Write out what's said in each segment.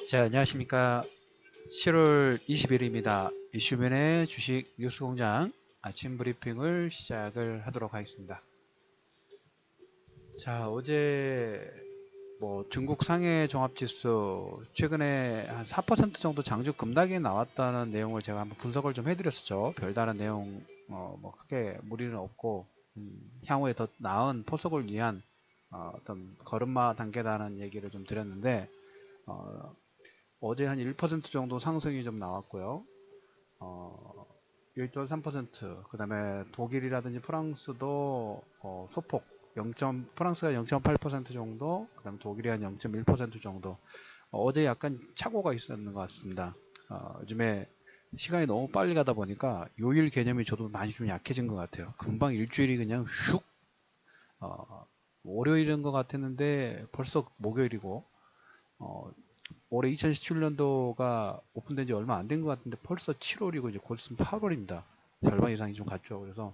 자, 안녕하십니까. 7월 20일입니다. 이슈면의 주식 뉴스공장 아침 브리핑을 시작을 하도록 하겠습니다. 자, 어제 중국 상해 종합지수 최근에 한 4% 정도 장중 급락이 나왔다는 내용을 제가 한번 분석을 좀 해드렸었죠. 별다른 내용 크게 무리는 없고 향후에 더 나은 포석을 위한 어떤 걸음마 단계다는 얘기를 좀 드렸는데 어제 한 1% 정도 상승이 좀 나왔고요. 1.3%, 그 다음에 독일이라든지 프랑스도 소폭 프랑스가 0.8% 정도, 그 다음 독일이 한 0.1% 정도. 어제 약간 착오가 있었는 것 같습니다. 요즘에 시간이 너무 빨리 가다 보니까 요일 개념이 저도 많이 좀 약해진 것 같아요. 금방 일주일이 그냥 슉, 월요일인 것 같았는데 벌써 목요일이고, 올해 2017년도가 오픈된 지 얼마 안 된 것 같은데 벌써 7월이고 이제 곧 있으면 8월입니다. 절반 이상이 좀 갔죠. 그래서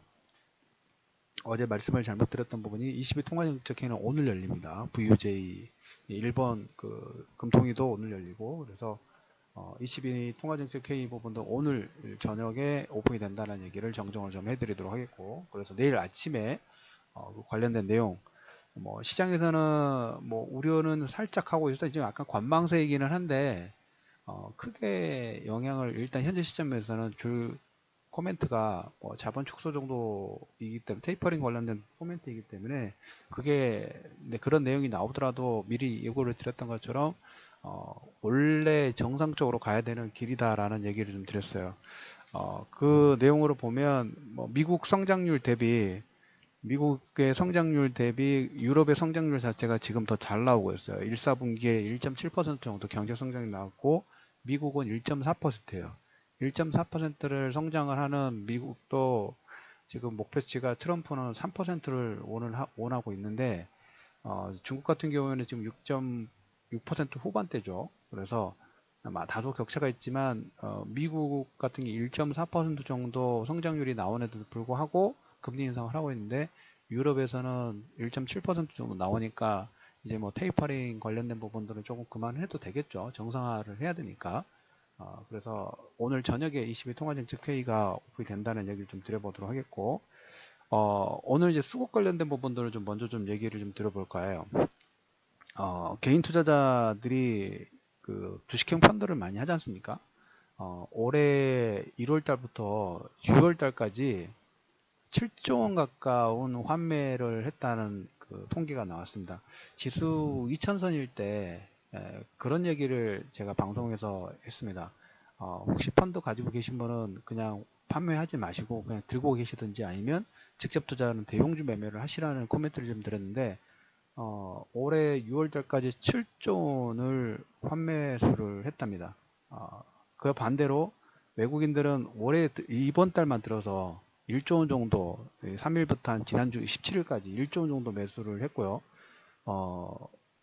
어제 말씀을 잘못 드렸던 부분이 22 통화정책회의는 오늘 열립니다. VUJ 일본 그 금통위도 오늘 열리고 그래서 22 통화정책회의 부분도 오늘 저녁에 오픈이 된다는 얘기를 정정을 좀 해드리도록 하겠고 그래서 내일 아침에 관련된 내용 시장에서는 우려는 살짝 하고 있어서 지금 약간 관망세이기는 한데 크게 영향을 일단 현재 시점에서는 줄 코멘트가 자본 축소 정도이기 때문에 테이퍼링 관련된 코멘트이기 때문에 그게 그런 내용이 나오더라도 미리 예고를 드렸던 것처럼 원래 정상적으로 가야 되는 길이다라는 얘기를 좀 드렸어요. 그 내용으로 보면 미국 성장률 대비 미국의 성장률 대비 유럽의 성장률 자체가 지금 더 잘 나오고 있어요. 1, 4분기에 1.7% 정도 경제 성장이 나왔고 미국은 1.4%예요. 1.4%를 성장을 하는 미국도 지금 목표치가 트럼프는 3%를 원하고 있는데 중국 같은 경우에는 지금 6.6% 후반대죠. 그래서 아마 다소 격차가 있지만 미국 같은 게 1.4% 정도 성장률이 나오는데도 불구하고 금리 인상을 하고 있는데 유럽에서는 1.7% 정도 나오니까 이제 테이퍼링 관련된 부분들은 조금 그만해도 되겠죠. 정상화를 해야 되니까. 그래서 오늘 저녁에 22 통화정책회의가 오픈이 된다는 얘기를 좀 드려보도록 하겠고 오늘 이제 수급 관련된 부분들을 좀 먼저 좀 얘기를 좀 들어볼까 해요. 개인 투자자들이 그 주식형 펀드를 많이 하지 않습니까? 올해 1월 달부터 6월 달까지 7조 원 가까운 환매를 했다는 그 통계가 나왔습니다. 지수 2000선일 때 그런 얘기를 제가 방송에서 했습니다. 혹시 펀드 가지고 계신 분은 그냥 판매하지 마시고 그냥 들고 계시든지 아니면 직접 투자하는 대형주 매매를 하시라는 코멘트를 좀 드렸는데 올해 6월 달까지 7조 원을 환매수를 했답니다. 그 반대로 외국인들은 올해 이번 달만 들어서 1조 원 정도 3일부터 한 지난주 17일까지 1조 원 정도 매수를 했고요.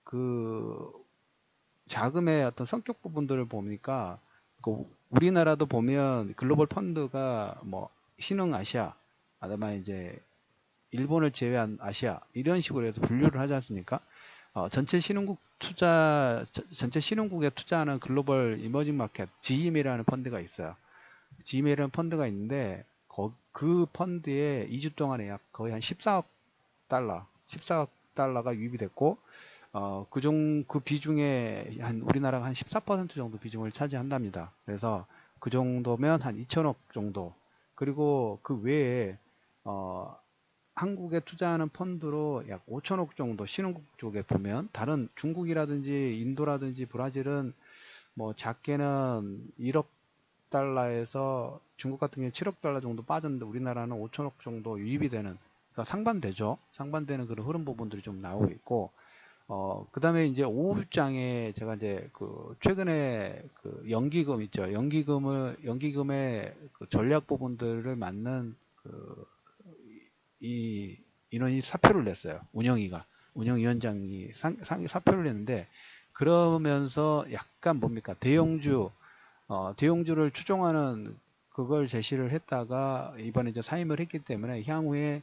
그 자금의 어떤 성격 부분들을 보니까 그 우리나라도 보면 글로벌 펀드가 신흥아시아, 아니면 이제 일본을 제외한 아시아 이런 식으로 해서 분류를 하지 않습니까? 전체 신흥국에 투자하는 글로벌 이머징 마켓 GEM이라는 펀드가 있어요. GEM이라는 펀드가 있는데 그 펀드에 2주 동안에 약 거의 한 14억 달러가 유입이 됐고 그 비중에 우리나라가 한 14% 정도 비중을 차지한답니다. 그래서 그 정도면 한 2천억 정도. 그리고 그 외에 한국에 투자하는 펀드로 약 5천억 정도 신흥국 쪽에 보면 다른 중국이라든지 인도라든지 브라질은 작게는 1억 달러에서 중국 같은 경우에 7억 달러 정도 빠졌는데 우리나라는 5천억 정도 유입이 되는 그러니까 상반되죠. 상반되는 그런 흐름 부분들이 좀 나오고 있고 그 다음에 이제 오후장에 제가 이제 그 최근에 그 연기금 있죠. 연기금의 그 전략 부분들을 맞는 이 인원이 사표를 냈어요. 운영위원장이 사표를 냈는데 그러면서 약간 뭡니까 대형주를 추종하는 그걸 제시를 했다가 이번에 이제 사임을 했기 때문에 향후에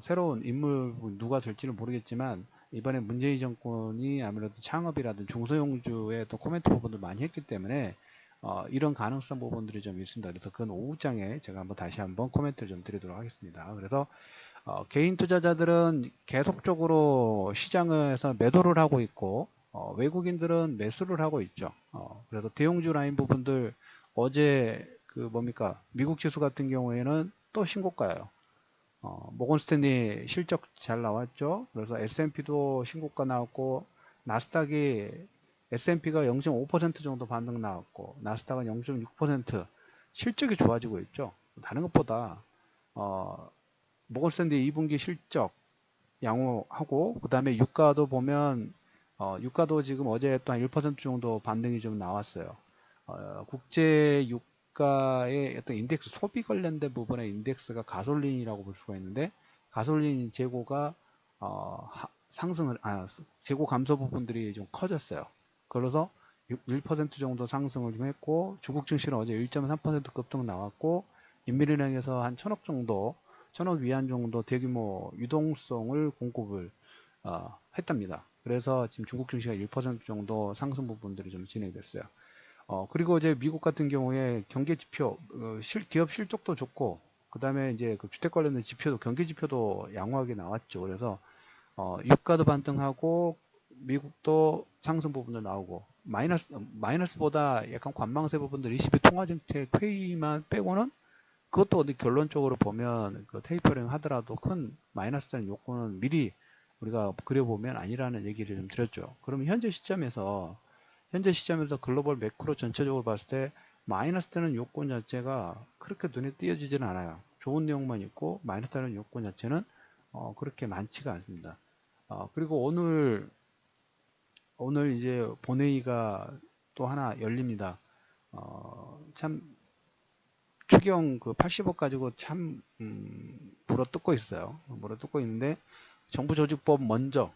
새로운 인물 누가 될지는 모르겠지만 이번에 문재인 정권이 아무래도 창업이라든 중소형주의 또 코멘트 부분을 많이 했기 때문에 이런 가능성 부분들이 좀 있습니다. 그래서 그건 오후장에 제가 한번 다시 한번 코멘트를 좀 드리도록 하겠습니다. 그래서 개인 투자자들은 계속적으로 시장에서 매도를 하고 있고 외국인들은 매수를 하고 있죠. 그래서 대형주 라인 부분들 어제 그 뭡니까 미국 지수 같은 경우에는 또 신고가예요. 모건스탠리 실적 잘 나왔죠. 그래서 S&P도 신고가 나왔고 나스닥이 S&P가 0.5% 정도 반등 나왔고 나스닥은 0.6% 실적이 좋아지고 있죠. 다른 것보다 모건스탠리 2분기 실적 양호하고 그 다음에 유가도 보면 유가도 지금 어제 또 한 1% 정도 반등이 좀 나왔어요. 국제 유가의 어떤 인덱스 소비 관련된 부분의 인덱스가 가솔린이라고 볼 수가 있는데 가솔린 재고가 상승을 재고 감소 부분들이 좀 커졌어요. 그래서 1% 정도 상승을 좀 했고 중국 증시는 어제 1.3% 급등 나왔고 인민은행에서 한 1,000억 정도 1,000억 위안 정도 대규모 유동성을 공급을 했답니다. 그래서 지금 중국 증시가 1% 정도 상승 부분들이 좀 진행됐어요. 그리고 이제 미국 같은 경우에 경제 지표, 기업 실적도 좋고, 그 다음에 이제 그 주택 관련된 지표도, 경기 지표도 양호하게 나왔죠. 그래서, 유가도 반등하고, 미국도 상승 부분도 나오고, 마이너스보다 약간 관망세 부분들 22 통화정책 회의만 빼고는 그것도 어디 결론적으로 보면 그 테이퍼링 하더라도 큰 마이너스라는 요건은 미리 우리가 그려보면 아니라는 얘기를 좀 드렸죠. 그러면 현재 시점에서 글로벌 매크로 전체적으로 봤을 때 마이너스 되는 요건 자체가 그렇게 눈에 띄어지지는 않아요. 좋은 내용만 있고 마이너스 되는 요건 자체는 그렇게 많지가 않습니다. 그리고 오늘 이제 본회의가 또 하나 열립니다. 참 추경 그 80억 가지고 참 물어뜯고 있어요. 물어뜯고 있는데 정부 조직법 먼저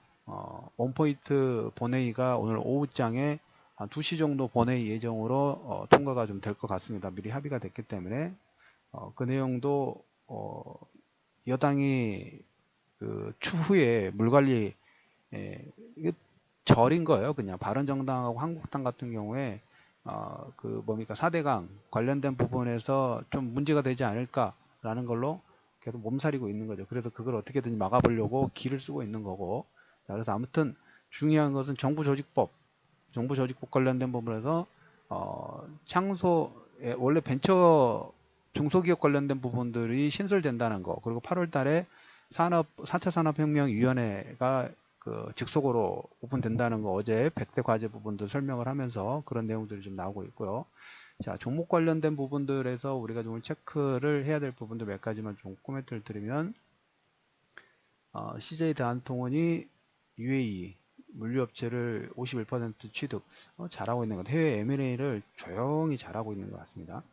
원포인트 본회의가 오늘 오후장에 한 2시 정도 본회의 예정으로 통과가 좀 될 것 같습니다. 미리 합의가 됐기 때문에 그 내용도 여당이 그 추후에 물관리 절인 거예요. 그냥 바른정당하고 한국당 같은 경우에 그 뭡니까 4대강 관련된 부분에서 좀 문제가 되지 않을까라는 걸로 계속 몸살이고 있는 거죠. 그래서 그걸 어떻게든지 막아보려고 기를 쓰고 있는 거고. 자, 그래서 아무튼 중요한 것은 정부 조직법 관련된 부분에서 창소 원래 벤처 중소기업 관련된 부분들이 신설된다는 거. 그리고 8월 달에 4차 산업혁명위원회가 그 직속으로 오픈된다는 거 어제 100대 과제 부분들 설명을 하면서 그런 내용들이 좀 나오고 있고요. 자, 종목 관련된 부분들에서 우리가 좀 체크를 해야 될 부분들 몇 가지만 좀 코멘트를 드리면 CJ 대한통운이 UAE 물류업체를 51% 취득 잘하고 있는 것, 해외 M&A를 조용히 잘하고 있는 것 같습니다.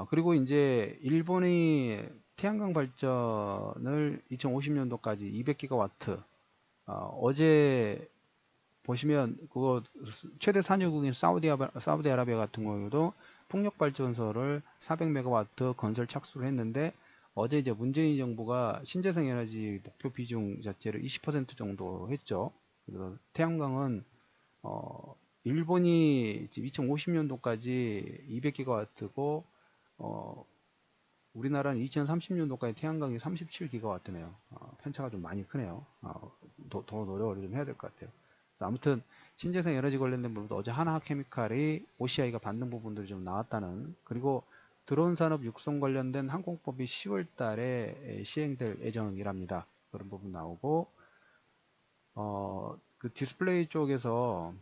그리고 이제 일본이 태양광 발전을 2050년도까지 200기가와트 어제 보시면 그거 최대 산유국인 사우디아라비아 같은 경우도 풍력발전소를 400메가와트 건설 착수를 했는데 어제 이제 문재인 정부가 신재생 에너지 목표 비중 자체를 20% 정도 했죠. 그래서 태양광은 일본이 지금 2050년도까지 200기가와트고 우리나라는 2030년도까지 태양광이 37기가와트네요. 편차가 좀 많이 크네요. 더 노력을 좀 해야 될 것 같아요. 그래서 아무튼 신재생 에너지 관련된 부분도 어제 하나케미칼이 OCI가 받는 부분들이 좀 나왔다는, 그리고 드론 산업 육성 관련된 항공법이 10월 달에 시행될 예정이랍니다. 그런 부분 나오고 그 디스플레이 쪽에서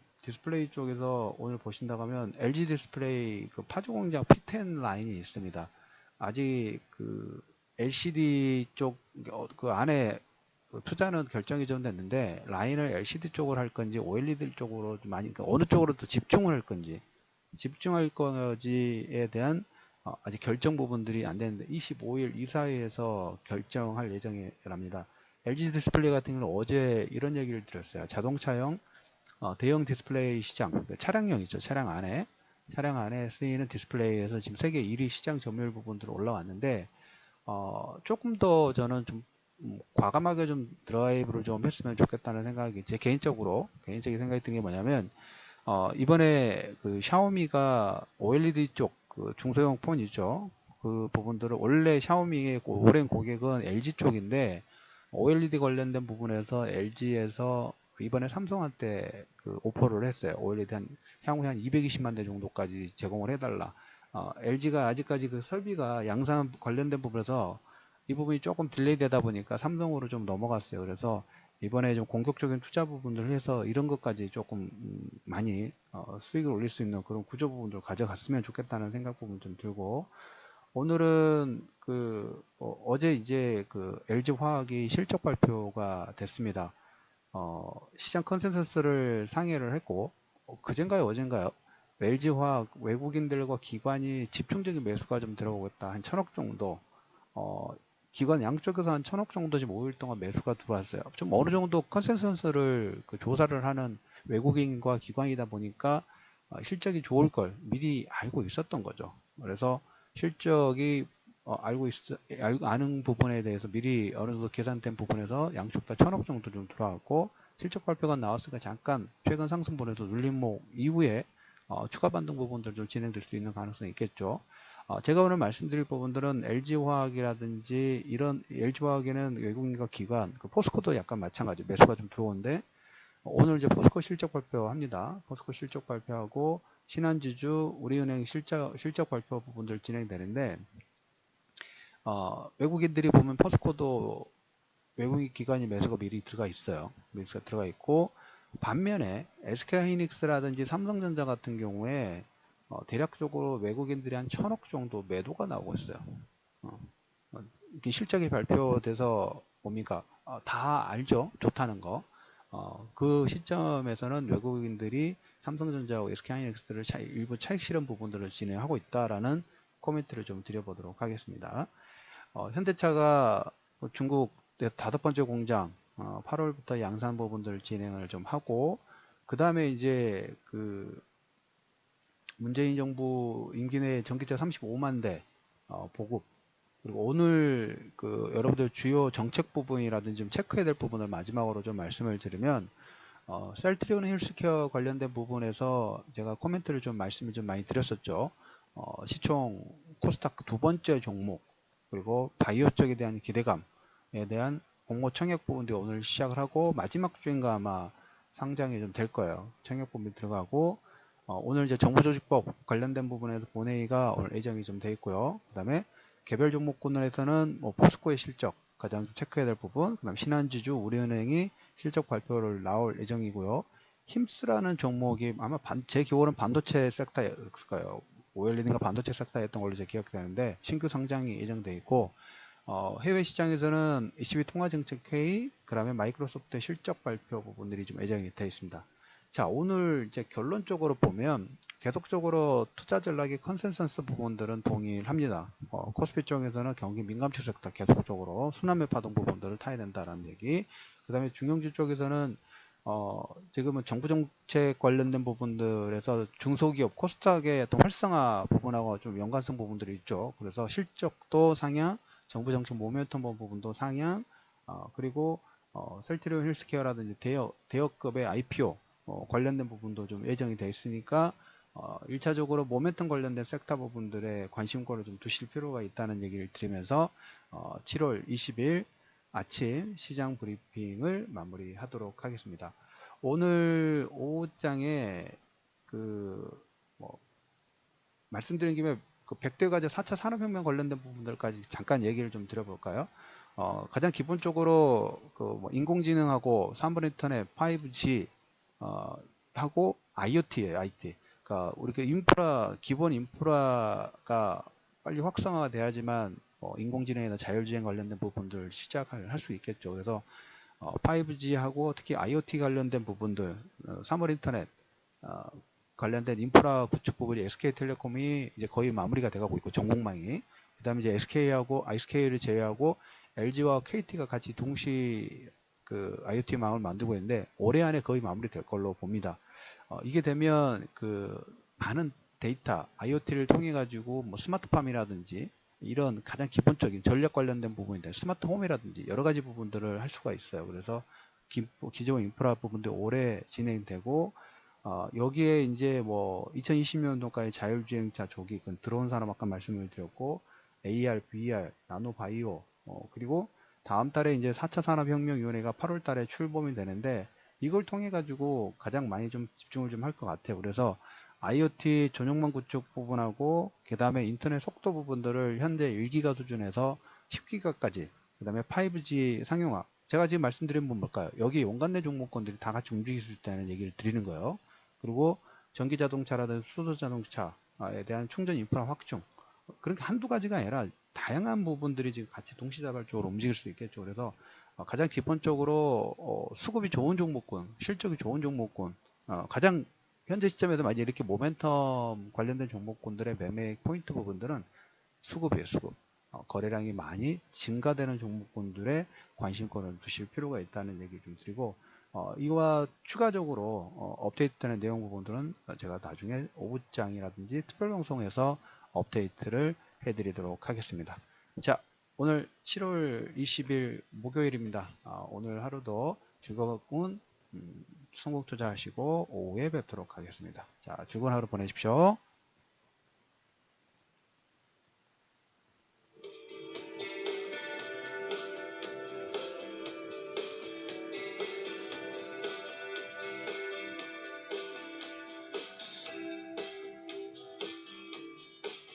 오늘 보신다고 하면 LG 디스플레이 그 파주 공장 P10 라인이 있습니다. 아직 그 LCD 쪽 그 안에 투자는 결정이 좀 됐는데 라인을 LCD 쪽으로 할 건지 OLED 쪽으로 많이 그러니까 어느 쪽으로 또 집중을 할 건지 집중할 건지에 대한 아직 결정 부분들이 안 되는데 25일 이사회에서 결정할 예정이랍니다. LG 디스플레이 같은 경우는 어제 이런 얘기를 드렸어요. 자동차용 대형 디스플레이 시장, 차량용 있죠. 차량 안에 쓰이는 디스플레이에서 지금 세계 1위 시장 점유율 부분들로 올라왔는데 조금 더 저는 좀 과감하게 좀 드라이브를 좀 했으면 좋겠다는 생각이 개인적인 생각이 든 게 뭐냐면 이번에 그 샤오미가 OLED 쪽 그 중소형 폰이죠. 그 부분들을 원래 샤오미의 오랜 고객은 LG 쪽인데 OLED 관련된 부분에서 LG에서 이번에 삼성한테 그 오퍼를 했어요. OLED 향후 한 220만 대 정도까지 제공을 해달라. LG가 아직까지 그 설비가 양산 관련된 부분에서 이 부분이 조금 딜레이 되다 보니까 삼성으로 좀 넘어갔어요. 그래서 이번에 좀 공격적인 투자 부분들을 해서 이런 것까지 조금 많이 수익을 올릴 수 있는 그런 구조 부분들을 가져갔으면 좋겠다는 생각 부분 좀 들고, 오늘은 어제 이제 그 LG 화학이 실적 발표가 됐습니다. 시장 컨센서스를 상회를 했고, 그젠가요 어젠가요? LG 화학 외국인들과 기관이 집중적인 매수가 좀 들어오고 있다. 한 1,000억 정도. 어, 기관 양쪽에서 한 1,000억 정도 지금 5일 동안 매수가 들어왔어요. 좀 어느 정도 컨센서스를 그 조사를 하는 외국인과 기관이다 보니까 실적이 좋을 걸 미리 알고 있었던 거죠. 그래서 실적이 아는 부분에 대해서 미리 어느 정도 계산된 부분에서 양쪽 다 1,000억 정도 좀 들어왔고, 실적 발표가 나왔으니까 잠깐 최근 상승분에서 눌림목 이후에 추가 반등 부분들 좀 진행될 수 있는 가능성이 있겠죠. 제가 오늘 말씀드릴 부분들은 LG화학이라든지 이런 LG화학에는 외국인과 기관, 그 포스코도 약간 마찬가지 매수가 좀 들어오는데, 오늘 이제 포스코 실적 발표합니다. 포스코 실적 발표하고 신한지주, 우리은행 실적 발표 부분들 진행되는데, 외국인들이 보면 포스코도 외국인 기관이 매수가 미리 들어가 있어요. 매수가 들어가 있고, 반면에 SK하이닉스라든지 삼성전자 같은 경우에 대략적으로 외국인들이 한 1,000억 정도 매도가 나오고 있어요. 이게 실적이 발표돼서 뭡니까? 다 알죠? 좋다는 거. 그 시점에서는 외국인들이 삼성전자와 SK하이닉스를 일부 차익 실현 부분들을 진행하고 있다라는 코멘트를 좀 드려보도록 하겠습니다. 현대차가 중국 5번째 공장 8월부터 양산 부분들 진행을 좀 하고, 그 다음에 이제 그 문재인 정부 임기 내에 전기차 35만 대 보급, 그리고 오늘 그 여러분들 주요 정책 부분이라든지 좀 체크해야 될 부분을 마지막으로 좀 말씀을 드리면, 셀트리온 헬스케어 관련된 부분에서 제가 코멘트를 좀 말씀을 좀 많이 드렸었죠. 시총 코스닥 두 번째 종목, 그리고 바이오 쪽에 대한 기대감에 대한 공모 청약 부분도 오늘 시작을 하고 마지막 주인가 아마 상장이 좀 될 거예요. 청약 부분이 들어가고, 오늘 이제 정부조직법 관련된 부분에서 본회의가 오늘 예정이 좀 돼 있고요. 그 다음에 개별 종목군에서는 포스코의 실적 가장 체크해야 될 부분, 그 다음 신한지주, 우리은행이 실적 발표를 나올 예정이고요. 힘스라는 종목이 아마 제 기억으로는 반도체 섹터였을 거예요. OLED인가 반도체 섹터였던 걸로 제 기억되는데 신규 상장이 예정돼 있고, 해외 시장에서는 ECB 통화정책회의, 그 다음에 마이크로소프트 실적 발표 부분들이 좀 예정이 되어 있습니다. 자, 오늘 이제 결론적으로 보면 계속적으로 투자 전략의 컨센서스 부분들은 동일합니다. 코스피 쪽에서는 경기 민감주 섹터 계속적으로 순환매 파동 부분들을 타야 된다라는 얘기. 그 다음에 중형주 쪽에서는 지금은 정부 정책 관련된 부분들에서 중소기업 코스닥의 어떤 활성화 부분하고 좀 연관성 부분들이 있죠. 그래서 실적도 상향, 정부 정책 모멘텀 부분도 상향, 그리고 셀트리온 헬스케어라든지 대여급의 IPO 관련된 부분도 좀 예정이 되어 있으니까 1차적으로 모멘텀 관련된 섹터 부분들의 관심권을 좀 두실 필요가 있다는 얘기를 드리면서 7월 20일 아침 시장 브리핑을 마무리하도록 하겠습니다. 오늘 오후장에 말씀드린 김에 그 100대 과제 4차 산업혁명 관련된 부분들까지 잠깐 얘기를 좀 드려볼까요? 가장 기본적으로 인공지능하고 3번 인터넷, 5G 하고 IoT예요, IoT. 그러니까 우리 기본 인프라가 빨리 확성화가 돼야지만 인공지능이나 자율주행 관련된 부분들 시작을 할 수 있겠죠. 그래서 5G하고 특히 IoT 관련된 부분들, 3월 인터넷 관련된 인프라 구축 부분이 SK텔레콤이 이제 거의 마무리가 돼가고 있고, 전국망이. 그 다음에 이제 SK하고 SK를 제외하고 LG와 KT가 같이 동시 그 IoT망을 만들고 있는데 올해 안에 거의 마무리될 걸로 봅니다. 이게 되면 그 많은 데이터 IoT를 통해 가지고 뭐 스마트팜이라든지 이런 가장 기본적인 전력 관련된 부분인데 스마트 홈이라든지 여러 가지 부분들을 할 수가 있어요. 그래서 기존 인프라 부분도 오래 진행되고 여기에 이제 뭐 2020년도까지 자율주행차 조기 들어온 산업 아까 말씀을 드렸고 AR, VR, 나노 바이오 그리고 다음 달에 이제 4차 산업혁명위원회가 8월 달에 출범이 되는데 이걸 통해 가지고 가장 많이 좀 집중을 좀 할 것 같아요. 그래서 IoT 전용망 구축 부분하고 그 다음에 인터넷 속도 부분들을 현재 1기가 수준에서 10기가까지 그 다음에 5G 상용화 제가 지금 말씀드린 건 뭘까요? 여기 연관된 종목권들이 다 같이 움직일 수 있다는 얘기를 드리는 거예요. 그리고 전기자동차라든지 수소자동차에 대한 충전 인프라 확충 그렇게 한두 가지가 아니라 다양한 부분들이 지금 같이 동시다발적으로 움직일 수 있겠죠. 그래서 가장 기본적으로 수급이 좋은 종목군, 실적이 좋은 종목군, 가장 현재 시점에서 만약 이렇게 모멘텀 관련된 종목군들의 매매 포인트 부분들은 수급이에요, 수급. 거래량이 많이 증가되는 종목군들의 관심권을 두실 필요가 있다는 얘기 좀 드리고, 이와 추가적으로 업데이트되는 내용 부분들은 제가 나중에 오후장이라든지 특별방송에서 업데이트를 해드리도록 하겠습니다. 자, 오늘 7월 20일 목요일입니다. 오늘 하루도 즐거운 선곡 투자하시고 오후에 뵙도록 하겠습니다. 자, 즐거운 하루 보내십시오.